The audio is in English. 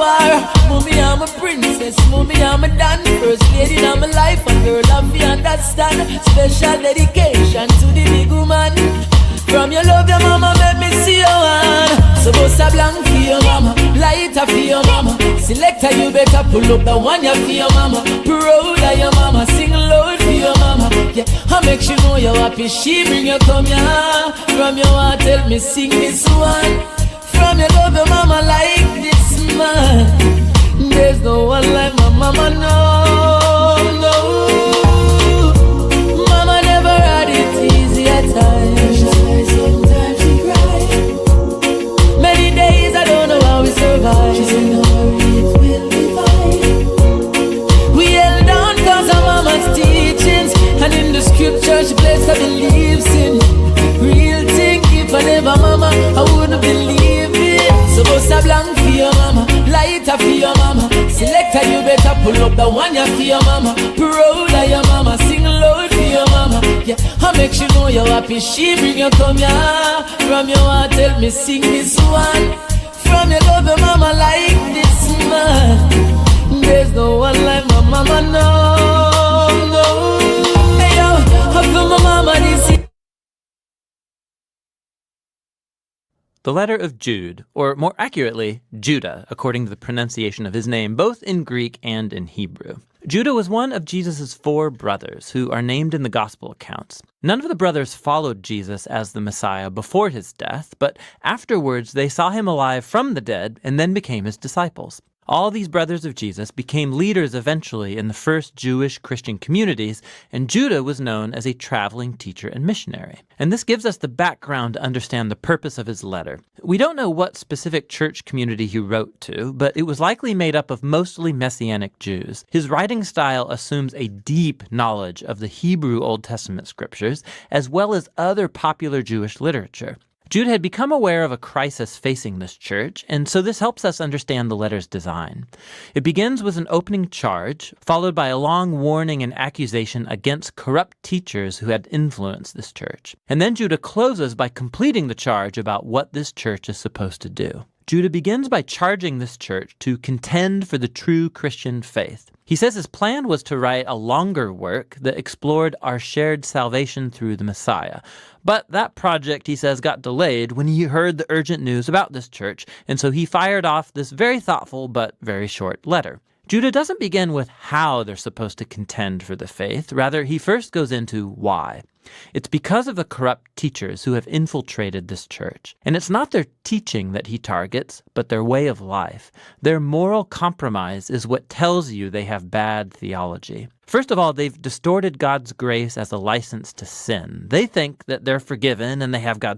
war. Mommy, I'm a princess, mommy, I'm a dan. First lady in my life, a girl of you understand. Special dedication to the big woman. From your love, your mama, make me see your hand. So bust a blank for your mama, lighter for your mama. Selector, you better pull up the one you for your mama. Proud of your mama, sing loud for your mama. Yeah, I make sure know you're happy, she bring you come here. From your heart, tell me sing this one. From your love, your mama like this man. There's no one like my mama, no, no. Mama never had it easy at times. Sometimes she cried. Many days I don't know how we survive. She said, no worry, it will be fine. We held on cause of mama's teachings. And in the scripture she placed her beliefs in. Real thing, if I never mama, I wouldn't believe it. So bust a blank for your mama, lighter for your mama. Selector, you better pull up the one you for your mama. Proud of your mama, sing loud for your mama. Yeah, I make sure know you're happy, she bring you come here. From your heart, tell me sing this one. From your love, your mama like this man. There's no one like my mama, no, no. Hey yo, I feel my mama this. The letter of Jude, or more accurately, Judah, according to the pronunciation of his name, both in Greek and in Hebrew. Judah was one of Jesus' 4 brothers, who are named in the gospel accounts. None of the brothers followed Jesus as the Messiah before his death, but afterwards they saw him alive from the dead and then became his disciples. All these brothers of Jesus became leaders eventually in the first Jewish Christian communities, and Judah was known as a traveling teacher and missionary. And this gives us the background to understand the purpose of his letter. We don't know what specific church community he wrote to, but it was likely made up of mostly Messianic Jews. His writing style assumes a deep knowledge of the Hebrew Old Testament scriptures, as well as other popular Jewish literature. Jude had become aware of a crisis facing this church, and so this helps us understand the letter's design. It begins with an opening charge, followed by a long warning and accusation against corrupt teachers who had influenced this church. And then Judah closes by completing the charge about what this church is supposed to do. Judah begins by charging this church to contend for the true Christian faith. He says his plan was to write a longer work that explored our shared salvation through the Messiah. But that project, he says, got delayed when he heard the urgent news about this church, and so he fired off this very thoughtful but very short letter. Judah doesn't begin with how they're supposed to contend for the faith. Rather, he first goes into why. It's because of the corrupt teachers who have infiltrated this church. And it's not their teaching that he targets, but their way of life. Their moral compromise is what tells you they have bad theology. First of all, they've distorted God's grace as a license to sin. They think that they're forgiven and they have God's